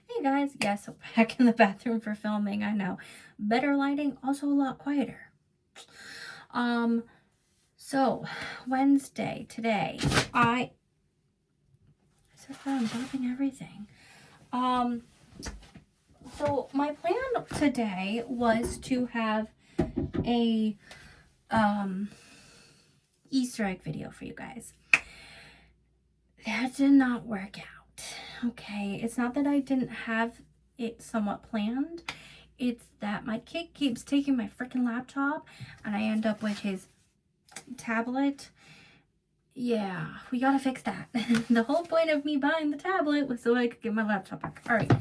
Hey guys, yes, back in the bathroom for filming, I know. Better lighting, also a lot quieter. So Wednesday, today, I'm dropping everything. So my plan today was to have a, Easter egg video for you guys. That did not work out. Okay, it's not that I didn't have it somewhat planned. It's that my kid keeps taking my freaking laptop and I end up with his tablet. Yeah, we gotta fix that. The whole point of me buying the tablet was so I could get my laptop back. All right,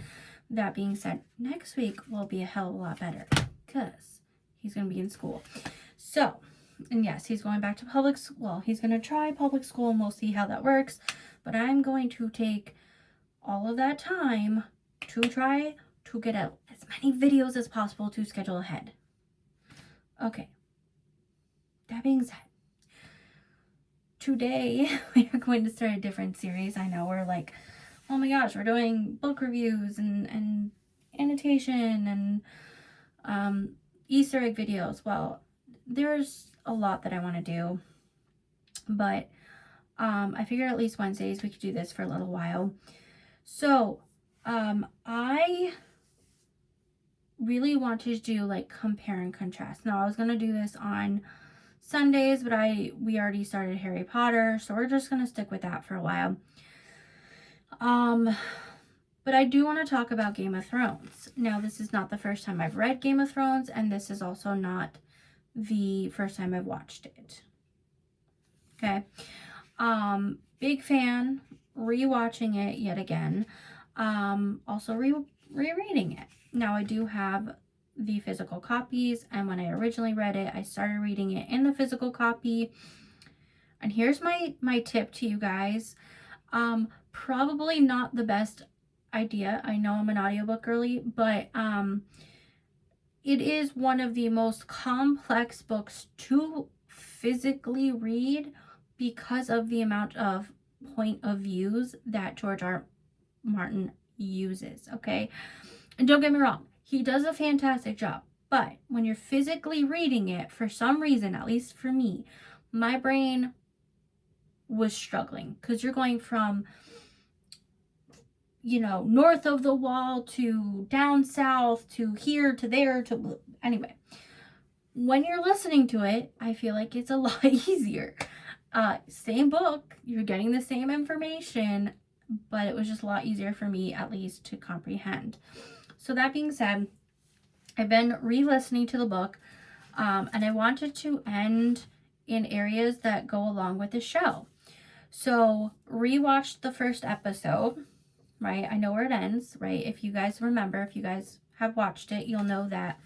that being said, next week will be a hell of a lot better because he's gonna be in school. So, and yes, he's going back to public school. Well, he's gonna try public school and we'll see how that works. But I'm going to take all of that time to try to get out as many videos as possible to schedule ahead. Okay. That being said, today we are going to start a different series. I know we're like, oh my gosh, we're doing book reviews and annotation and Easter egg videos. Well, there's a lot that I want to do, but I figured at least Wednesdays we could do this for a little while. So I really wanted to do like compare and contrast. Now I was gonna do this on Sundays, but we already started Harry Potter, so we're just gonna stick with that for a while. But I do want to talk about Game of Thrones. Now, this is not the first time I've read Game of Thrones, and this is also not the first time I've watched it. Okay. Big fan, rewatching it yet again. Also rereading it. Now, I do have the physical copies, and when I originally read it, I started reading it in the physical copy. And here's my tip to you guys. Probably not the best idea. I know I'm an audiobook girly, but it is one of the most complex books to physically read because of the amount of point of views that George R. Martin uses, okay? And don't get me wrong, he does a fantastic job, but when you're physically reading it, for some reason, at least for me, my brain was struggling because you're going from, you know, north of the wall to down south to here to there to anyway. When you're listening to it, I feel like it's a lot easier. Same book, you're getting the same information, but it was just a lot easier for me at least to comprehend. So that being said, I've been re-listening to the book, and I wanted to end in areas that go along with the show. So rewatched the first episode, right? I know where it ends, right? If you guys remember, if you guys have watched it, you'll know that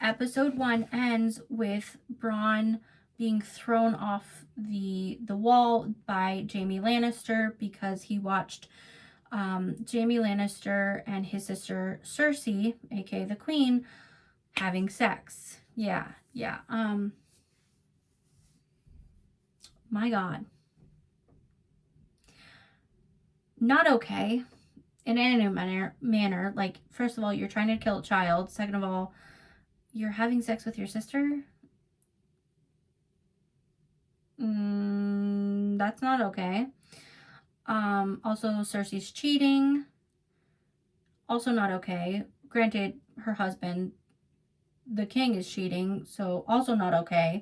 episode 1 ends with Bronn being thrown off the wall by Jaime Lannister because he watched Jaime Lannister and his sister Cersei, aka the Queen, having sex. Yeah. My God. Not okay in any manner. Like, first of all, you're trying to kill a child. Second of all, you're having sex with your sister. That's not okay. Also, Cersei's cheating. Also not okay. Granted, her husband, the king, is cheating, so also not okay.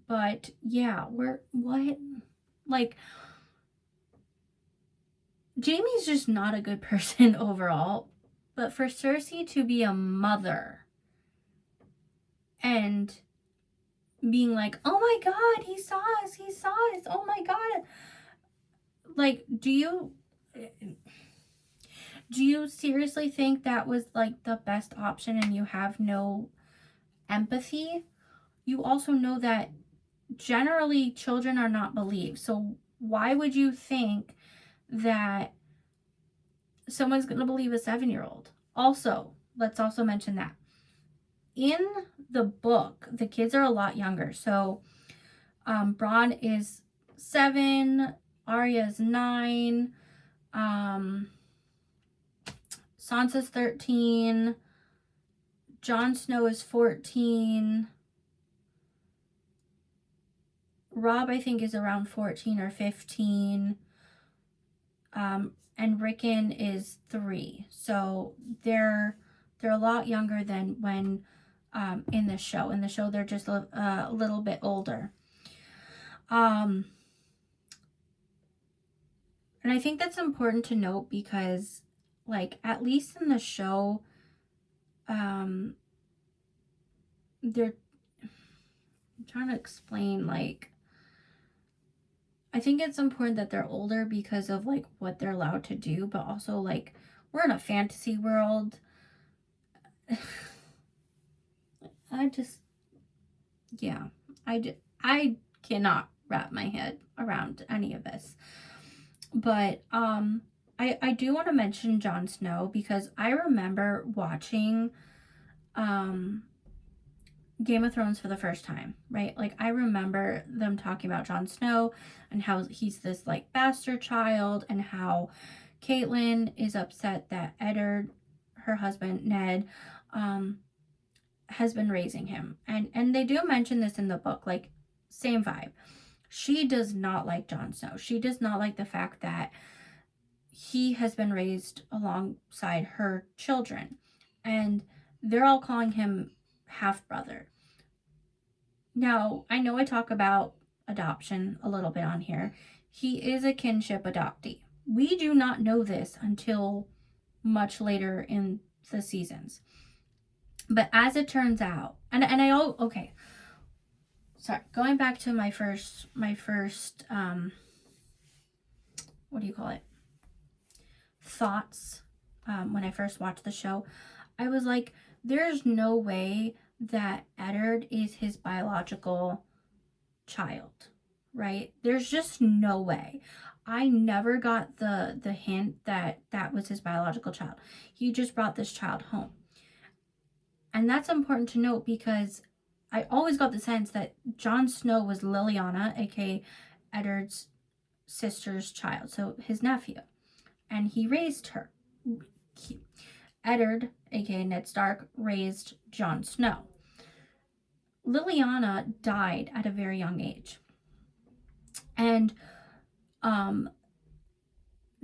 But yeah, what? Like, Jaime's just not a good person overall. But for Cersei to be a mother and being like, oh my God, he saw us, oh my God. Like, do you seriously think that was like the best option and you have no empathy? You also know that generally children are not believed. So why would you think that someone's going to believe a 7-year-old? Also, let's also mention that in the book, the kids are a lot younger. So Bronn is 7, Arya is 9, Sansa's 13. Jon Snow is 14. Robb, I think, is around 14 or 15. And Rickon is 3. So they're a lot younger than when in the show. In the show, they're just a little bit older. And I think that's important to note because, like, at least in the show, they're I'm trying to explain, like, I think it's important that they're older because of, like, what they're allowed to do, but also, like, we're in a fantasy world. I cannot wrap my head around any of this. But I do want to mention Jon Snow because I remember watching Game of Thrones for the first time, right? Like, I remember them talking about Jon Snow and how he's this, like, bastard child, and how Catelyn is upset that Eddard, her husband, Ned, has been raising him. And they do mention this in the book, like, same vibe. She does not like Jon Snow. She does not like the fact that he has been raised alongside her children. And they're all calling him half-brother. Now, I know I talk about adoption a little bit on here. He is a kinship adoptee. We do not know this until much later in the seasons. But as it turns out, okay. Sorry, going back to my first what do you call it? Thoughts when I first watched the show. I was like, there's no way that Eddard is his biological child, right? There's just no way. I never got the hint that was his biological child. He just brought this child home. And that's important to note because I always got the sense that Jon Snow was Lyanna, aka Eddard's sister's child, so his nephew. And he raised her. Eddard, aka Ned Stark, raised Jon Snow. Lyanna died at a very young age. And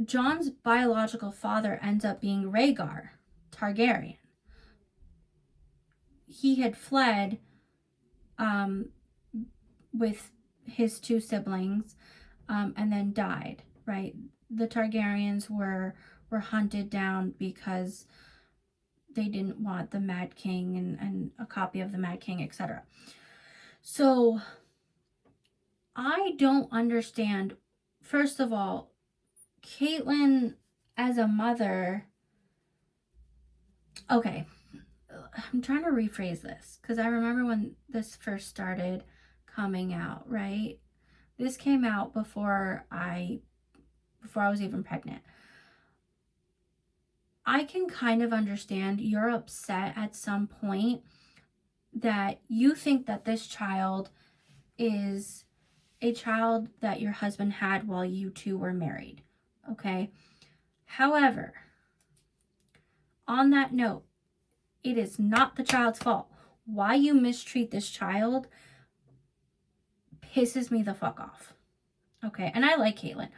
Jon's biological father ends up being Rhaegar Targaryen. He had fled with his 2 siblings and then died, right? The Targaryens were hunted down because they didn't want the Mad King and a copy of the Mad King, etc. So I don't understand, first of all, Catelyn as a mother. Okay, I'm trying to rephrase this because I remember when this first started coming out, right? This came out before I was even pregnant. I can kind of understand you're upset at some point that you think that this child is a child that your husband had while you two were married, okay? However, on that note, it is not the child's fault. Why you mistreat this child pisses me the fuck off, okay? And I like Catelyn,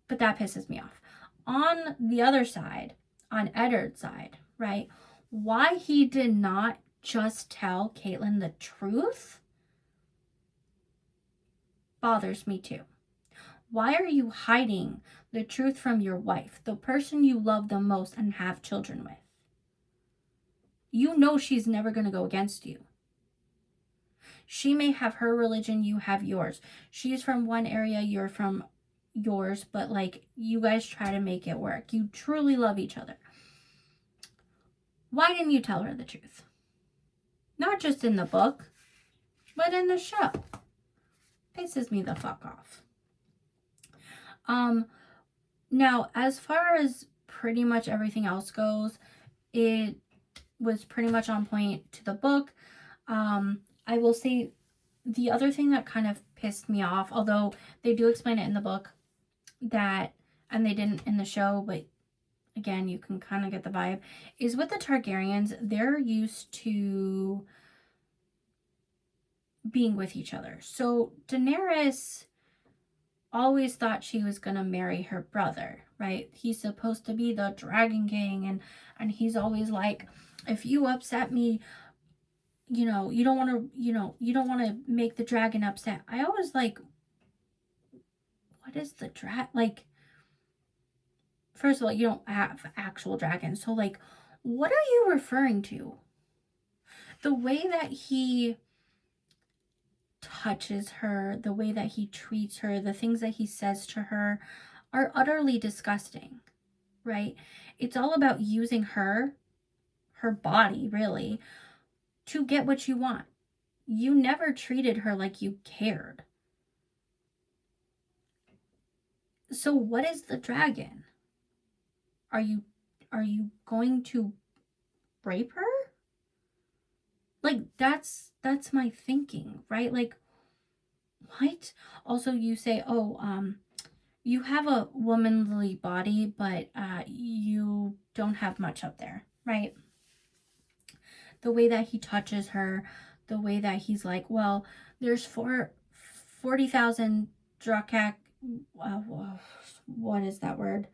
but that pisses me off. On the other side, on Eddard's side, right? Why he did not just tell Catelyn the truth bothers me too. Why are you hiding the truth from your wife, the person you love the most and have children with? You know she's never going to go against you. She may have her religion, you have yours. She's from one area, you're from yours, but, like, you guys try to make it work. You truly love each other. Why didn't you tell her the truth? Not just in the book, but in the show. Pisses me the fuck off. Now, as far as pretty much everything else goes, it was pretty much on point to the book. I will say the other thing that kind of pissed me off, although they do explain it in the book, that, and they didn't in the show, but again, you can kind of get the vibe, is with the Targaryens, they're used to being with each other. So Daenerys always thought she was going to marry her brother, right? He's supposed to be the Dragon King, and he's always like, if you upset me, you know, you don't want to, you don't want to make the dragon upset. I always like, what is the like, first of all, you don't have actual dragons. So like, what are you referring to? The way that he touches her, the way that he treats her, the things that he says to her are utterly disgusting, right? It's all about using her body, really, to get what you want. You never treated her like you cared. So what is the dragon? Are you going to rape her? Like, that's my thinking, right? Like, what? Also, you say, oh, you have a womanly body, but you don't have much up there, right? The way that he touches her, the way that he's like, well, there's 40,000 Drakak, what is that word?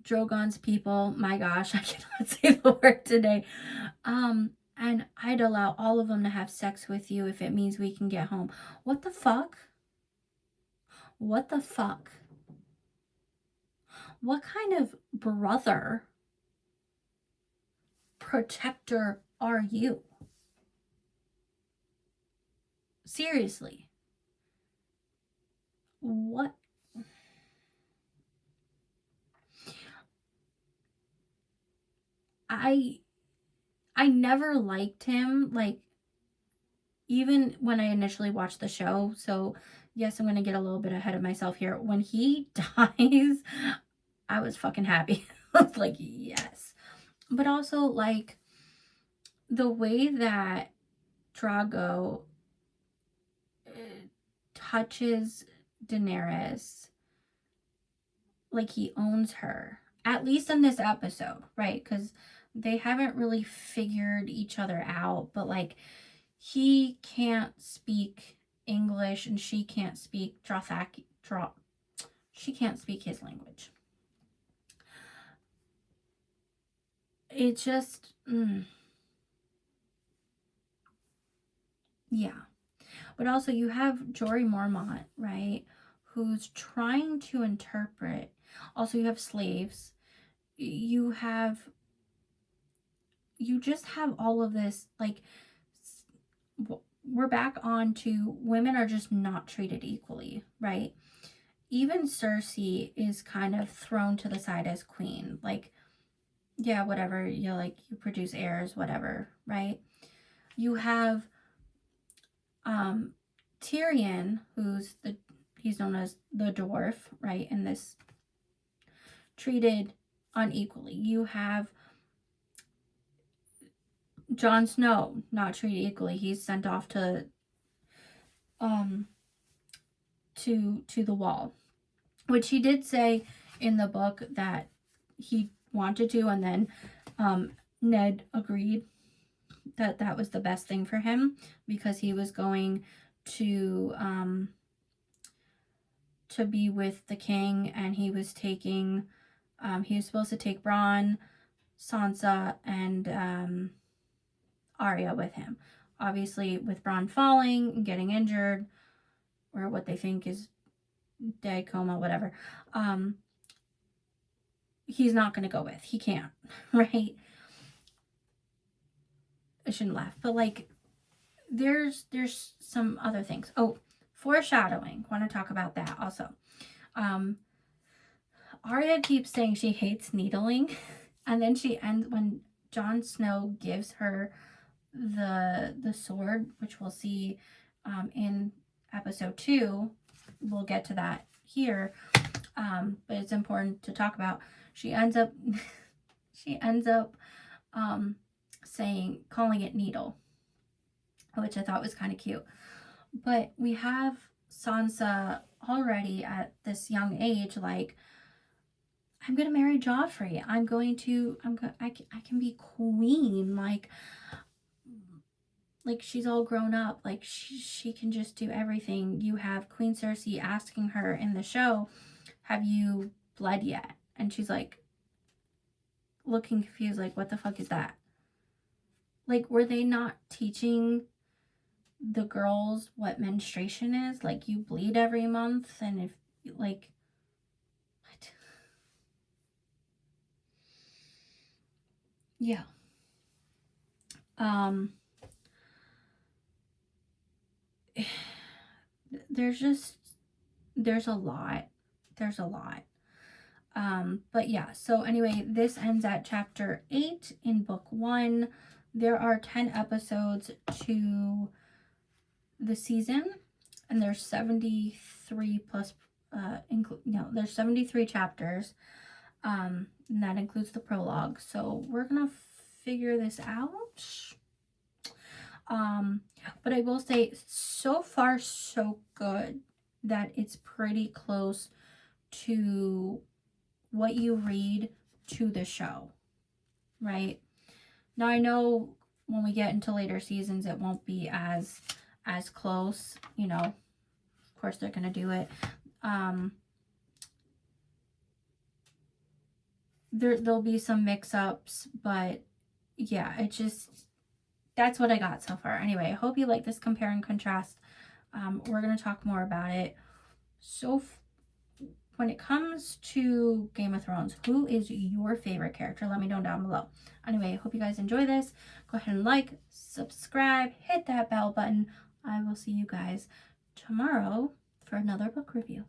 Drogon's people. My gosh, I cannot say the word today. And I'd allow all of them to have sex with you if it means we can get home. What the fuck? What the fuck? What kind of brother protector are you? Seriously. What? I never liked him, like, even when I initially watched the show. So yes, I'm gonna get a little bit ahead of myself here. When he dies, I was fucking happy. I was like, yes. But also, like, the way that Drago touches Daenerys, like he owns her, at least in this episode, right? Because they haven't really figured each other out, but like, he can't speak English and she can't speak she can't speak his language. It just, yeah. But also, you have Jorah Mormont, right? Who's trying to interpret. Also, you have slaves. You just have all of this, like, we're back on to women are just not treated equally, right? Even Cersei is kind of thrown to the side as queen. Like, yeah, whatever, you produce heirs, whatever, right? You have Tyrion, he's known as the dwarf, right? And this treated unequally. You have Jon Snow, not treated equally. He's sent off to the wall, which he did say in the book that he wanted to, and then Ned agreed that was the best thing for him, because he was going to be with the king, and he was taking he was supposed to take Bronn, Sansa, and Arya with him. Obviously, with Bronn falling and getting injured, or what they think is dead, coma, whatever, he's not going to go with. He can't, right? I shouldn't laugh, but like, there's some other things. Oh, foreshadowing. Want to talk about that also. Arya keeps saying she hates needling, and then she ends when Jon Snow gives her the sword, which we'll see in episode 2. We'll get to that here, but it's important to talk about. She ends up calling it needle, which I thought was kind of cute. But we have Sansa already at this young age, like, I'm gonna marry Joffrey. I can be queen. Like she's all grown up. Like she can just do everything. You have Queen Cersei asking her in the show, "Have you bled yet?" And she's like, looking confused, like, what the fuck is that? Like, were they not teaching the girls what menstruation is? Like, you bleed every month, and if, like, what? Yeah. There's a lot. There's a lot. But yeah, so anyway, this ends at chapter 8 in book 1. There are 10 episodes to the season, and there's 73 plus, there's 73 chapters, and that includes the prologue. So we're gonna figure this out. But I will say, so far so good, that it's pretty close to what you read to the show, right? Now I know when we get into later seasons it won't be as close, you know. Of course they're gonna do it. There'll be some mix-ups, but yeah, it just, that's what I got so far. Anyway, I hope you like this compare and contrast. We're gonna talk more about it. So when it comes to Game of Thrones, who is your favorite character? Let me know down below. Anyway, I hope you guys enjoy this. Go ahead and like, subscribe, hit that bell button. I will see you guys tomorrow for another book review.